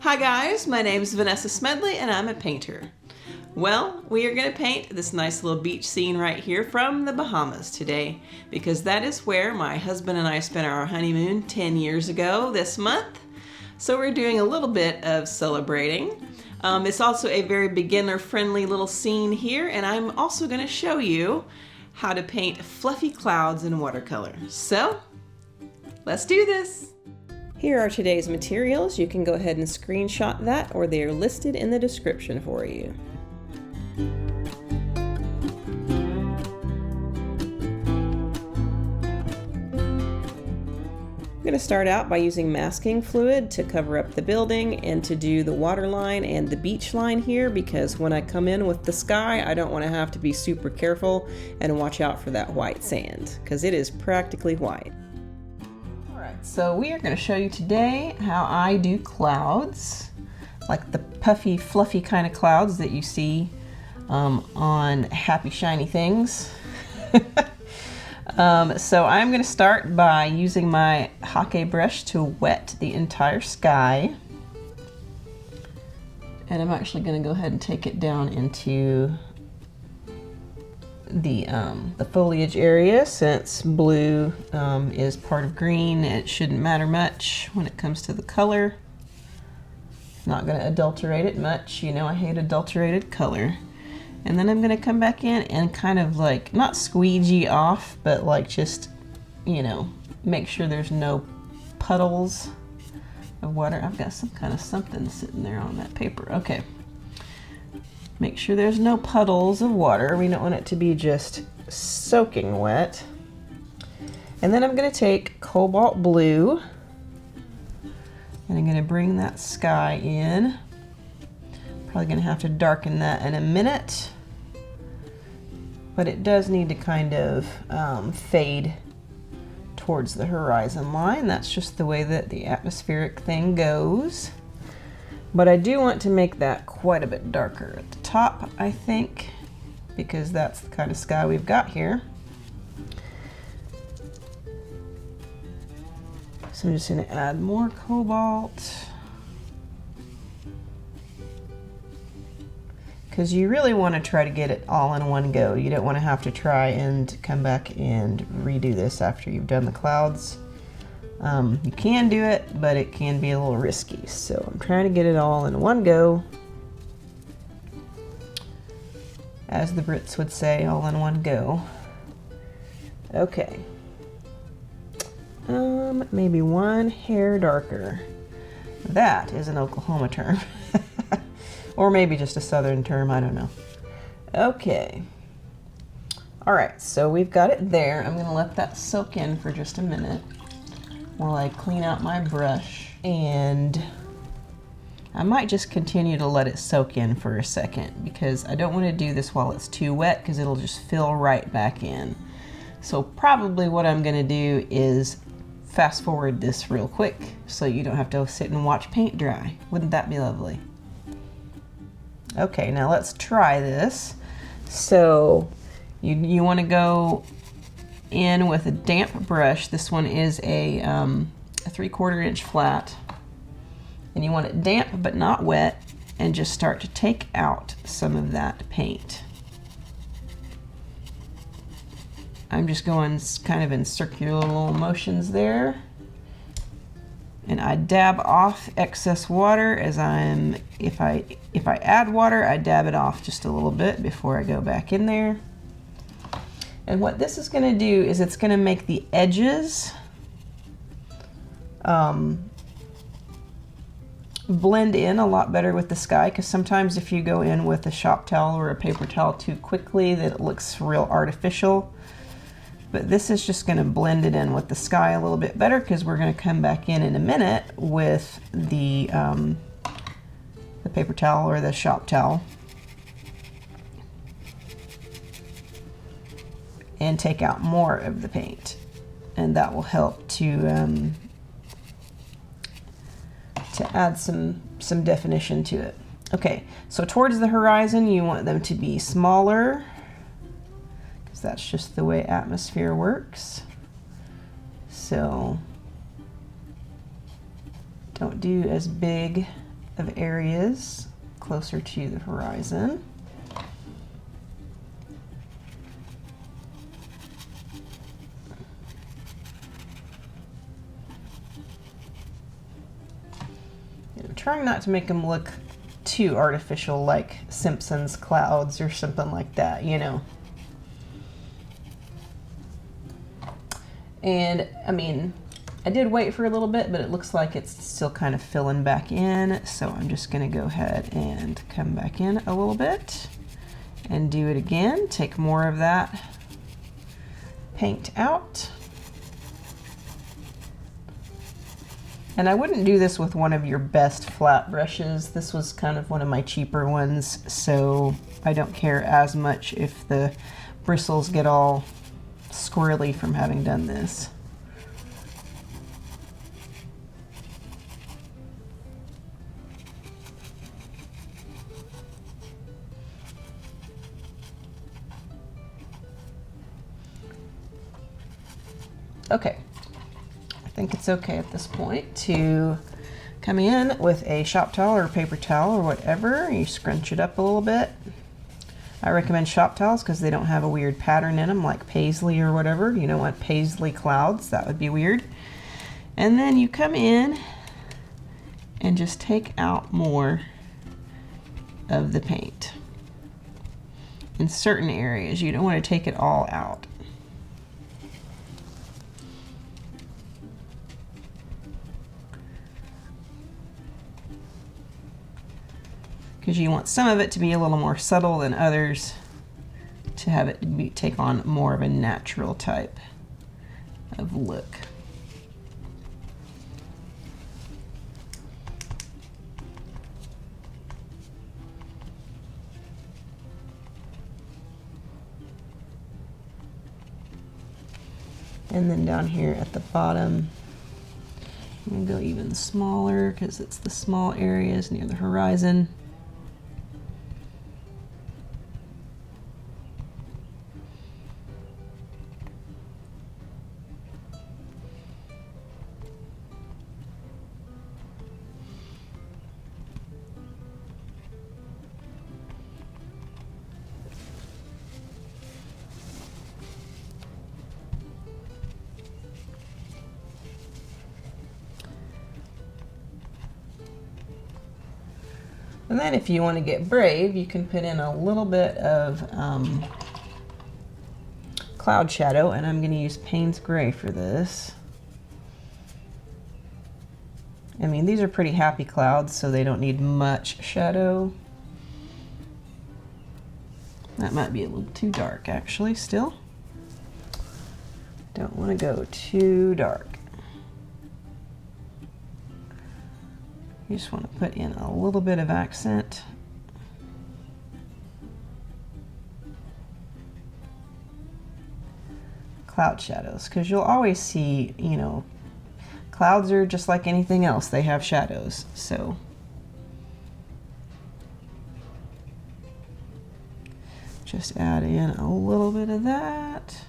Hi guys, my name is Vanessa Smedley and I'm a painter. Well, we are going to paint this nice little beach scene right here from the Bahamas today because that is where my husband and I spent our honeymoon 10 years ago this month. So we're doing a little bit of celebrating. It's also a very beginner-friendly little scene here, and I'm also going to show you how to paint fluffy clouds in watercolor. So, let's do this! Here are today's materials. You can go ahead and screenshot that, or they are listed in the description for you. I'm going to start out by using masking fluid to cover up the building and to do the water line and the beach line here, because when I come in with the sky, I don't want to have to be super careful and watch out for that white sand because it is practically white. Alright, so we are going to show you today how I do clouds, like the puffy, fluffy kind of clouds that you see on Happy Shiny Things. So I'm going to start by using my Hake brush to wet the entire sky. And I'm actually going to go ahead and take it down into the foliage area, since blue is part of green. It shouldn't matter much when it comes to the color. Not going to adulterate it much. You know I hate adulterated color. And then I'm going to come back in and kind of like, not squeegee off, but like just, you know, make sure there's no puddles of water. I've got some kind of something sitting there on that paper. Okay. Make sure there's no puddles of water. We don't want it to be just soaking wet. And then I'm going to take Cobalt Blue and I'm going to bring that sky in. Probably going to have to darken that in a minute. But it does need to kind of fade towards the horizon line. That's just the way that the atmospheric thing goes. But I do want to make that quite a bit darker at the top, I think, because that's the kind of sky we've got here. So I'm just going to add more cobalt. Because you really want to try to get it all in one go. You don't want to have to try and come back and redo this after you've done the clouds. You can do it, but it can be a little risky. So I'm trying to get it all in one go. As the Brits would say, all in one go. Okay. Maybe one hair darker. That is an Oklahoma term. Or maybe just a southern term, I don't know. Okay. Alright, so we've got it there. I'm going to let that soak in for just a minute while I clean out my brush. And I might just continue to let it soak in for a second because I don't want to do this while it's too wet because it'll just fill right back in. So probably what I'm going to do is fast forward this real quick so you don't have to sit and watch paint dry. Wouldn't that be lovely? Okay, now let's try this. So you want to go in with a damp brush. This one is a 3/4 inch flat. And you want it damp but not wet, and just start to take out some of that paint. I'm just going kind of in circular little motions there. And I dab off excess water as if I add water, I dab it off just a little bit before I go back in there. And what this is going to do is it's going to make the edges blend in a lot better with the sky, because sometimes if you go in with a shop towel or a paper towel too quickly, that it looks real artificial. But this is just going to blend it in with the sky a little bit better, because we're going to come back in a minute with the paper towel or the shop towel and take out more of the paint, and that will help to add some definition to it. Okay, so towards the horizon you want them to be smaller, that's just the way atmosphere works. So don't do as big of areas closer to the horizon. And I'm trying not to make them look too artificial, like Simpsons clouds or something like that, you know. And I mean, I did wait for a little bit, but it looks like it's still kind of filling back in. So I'm just gonna go ahead and come back in a little bit and do it again. Take more of that paint out. And I wouldn't do this with one of your best flat brushes. This was kind of one of my cheaper ones, so I don't care as much if the bristles get all squirrely from having done this. Okay, I think it's okay at this point to come in with a shop towel or paper towel or whatever. You scrunch it up a little bit. I recommend shop towels because they don't have a weird pattern in them like paisley or whatever. You don't want paisley clouds, that would be weird. And then you come in and just take out more of the paint. In certain areas, you don't want to take it all out. Because you want some of it to be a little more subtle than others, to have it take on more of a natural type of look. And then down here at the bottom, I'm going to go even smaller because it's the small areas near the horizon. And then if you want to get brave, you can put in a little bit of cloud shadow, and I'm going to use Payne's Gray for this. I mean, these are pretty happy clouds, so they don't need much shadow. That might be a little too dark, actually, still. Don't want to go too dark. You just want to put in a little bit of accent. Cloud shadows, because you'll always see, you know, clouds are just like anything else. They have shadows, so. Just add in a little bit of that.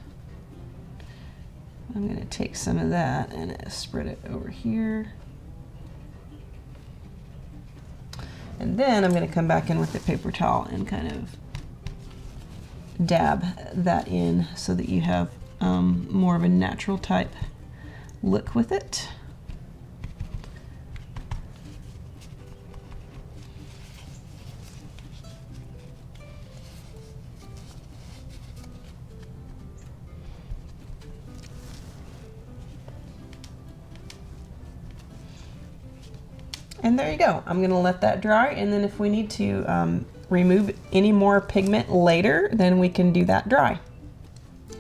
I'm going to take some of that and spread it over here. And then I'm going to come back in with the paper towel and kind of dab that in so that you have more of a natural type look with it. And there you go. I'm going to let that dry, and then if we need to remove any more pigment later, then we can do that dry.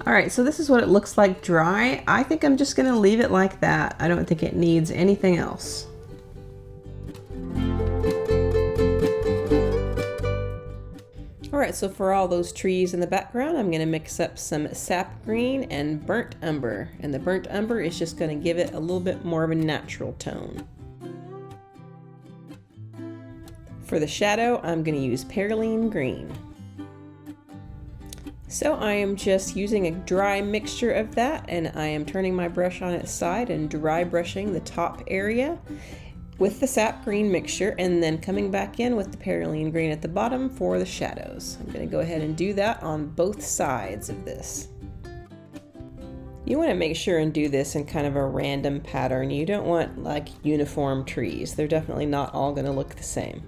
All right, so this is what it looks like dry. I think I'm just going to leave it like that. I don't think it needs anything else. All right, so for all those trees in the background, I'm going to mix up some Sap Green and Burnt Umber. And the Burnt Umber is just going to give it a little bit more of a natural tone. For the shadow, I'm going to use Perylene Green. So I am just using a dry mixture of that, and I am turning my brush on its side and dry brushing the top area. with the Sap Green mixture, and then coming back in with the Perylene Green at the bottom for the shadows. I'm going to go ahead and do that on both sides of this. You want to make sure and do this in kind of a random pattern. You don't want like uniform trees. They're definitely not all going to look the same.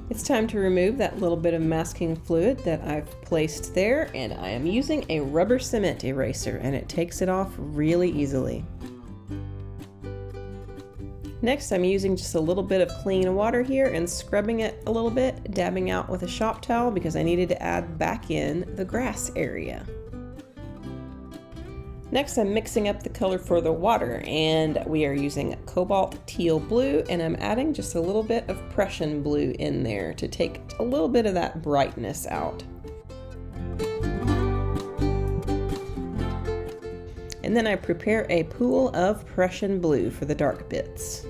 It's time to remove that little bit of masking fluid that I've placed there, and I am using a rubber cement eraser, and it takes it off really easily. Next, I'm using just a little bit of clean water here and scrubbing it a little bit, dabbing out with a shop towel because I needed to add back in the grass area. Next, I'm mixing up the color for the water, and we are using Cobalt Teal Blue, and I'm adding just a little bit of Prussian Blue in there to take a little bit of that brightness out. And then I prepare a pool of Prussian Blue for the dark bits.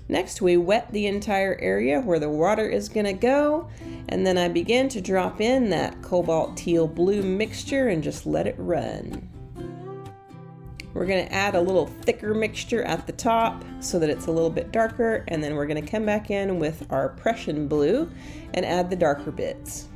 Next, we wet the entire area where the water is going to go, and then I begin to drop in that Cobalt Teal Blue mixture and just let it run. We're going to add a little thicker mixture at the top so that it's a little bit darker, and then we're going to come back in with our Prussian Blue and add the darker bits.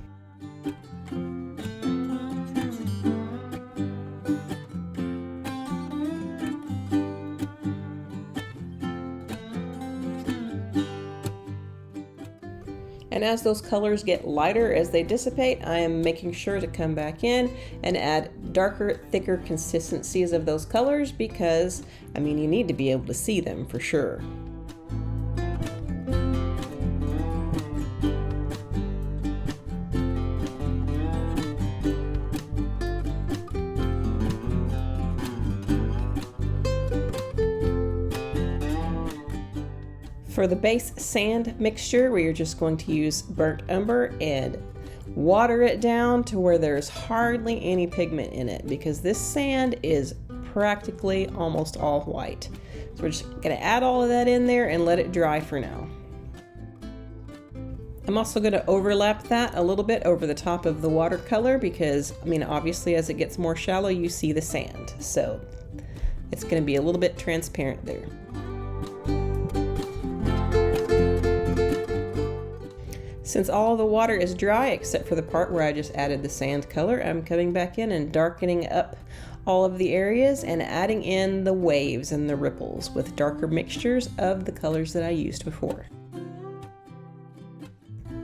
And as those colors get lighter as they dissipate, I am making sure to come back in and add darker, thicker consistencies of those colors because, I mean, you need to be able to see them for sure. For the base sand mixture, we are just going to use burnt umber and water it down to where there's hardly any pigment in it because this sand is practically almost all white. So we're just going to add all of that in there and let it dry for now. I'm also going to overlap that a little bit over the top of the watercolor because, I mean, obviously as it gets more shallow, you see the sand. So it's going to be a little bit transparent there. Since all the water is dry except for the part where I just added the sand color, I'm coming back in and darkening up all of the areas and adding in the waves and the ripples with darker mixtures of the colors that I used before.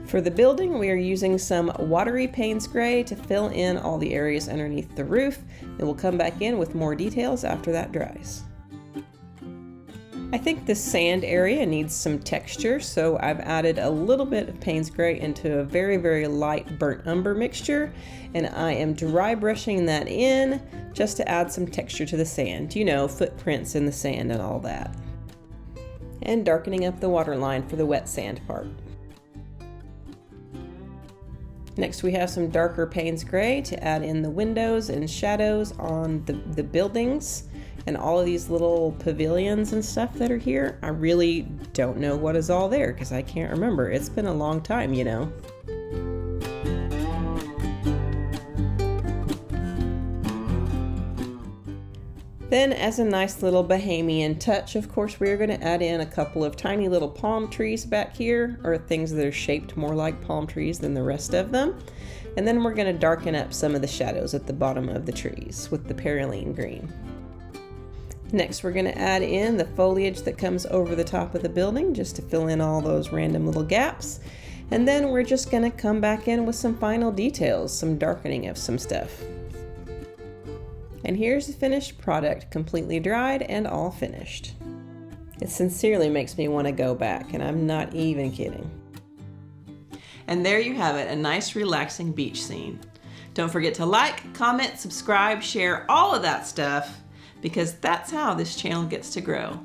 For the building, we are using some watery Payne's gray to fill in all the areas underneath the roof, and we'll come back in with more details after that dries. I think this sand area needs some texture, so I've added a little bit of Payne's gray into a very, very light burnt umber mixture, and I am dry brushing that in just to add some texture to the sand. You know, footprints in the sand and all that. And darkening up the waterline for the wet sand part. Next, we have some darker Payne's gray to add in the windows and shadows on the buildings. And all of these little pavilions and stuff that are here, I really don't know what is all there because I can't remember. It's been a long time, you know. Then, as a nice little bohemian touch, of course, we're going to add in a couple of tiny little palm trees back here, or things that are shaped more like palm trees than the rest of them. And then we're going to darken up some of the shadows at the bottom of the trees with the Perylene Green. Next, we're going to add in the foliage that comes over the top of the building just to fill in all those random little gaps. And then we're just going to come back in with some final details, some darkening of some stuff. And here's the finished product, completely dried and all finished. It sincerely makes me want to go back, and I'm not even kidding. And there you have it, a nice relaxing beach scene. Don't forget to like, comment, subscribe, share, all of that stuff, because that's how this channel gets to grow.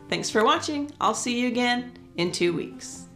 Thanks for watching. I'll see you again in 2 weeks.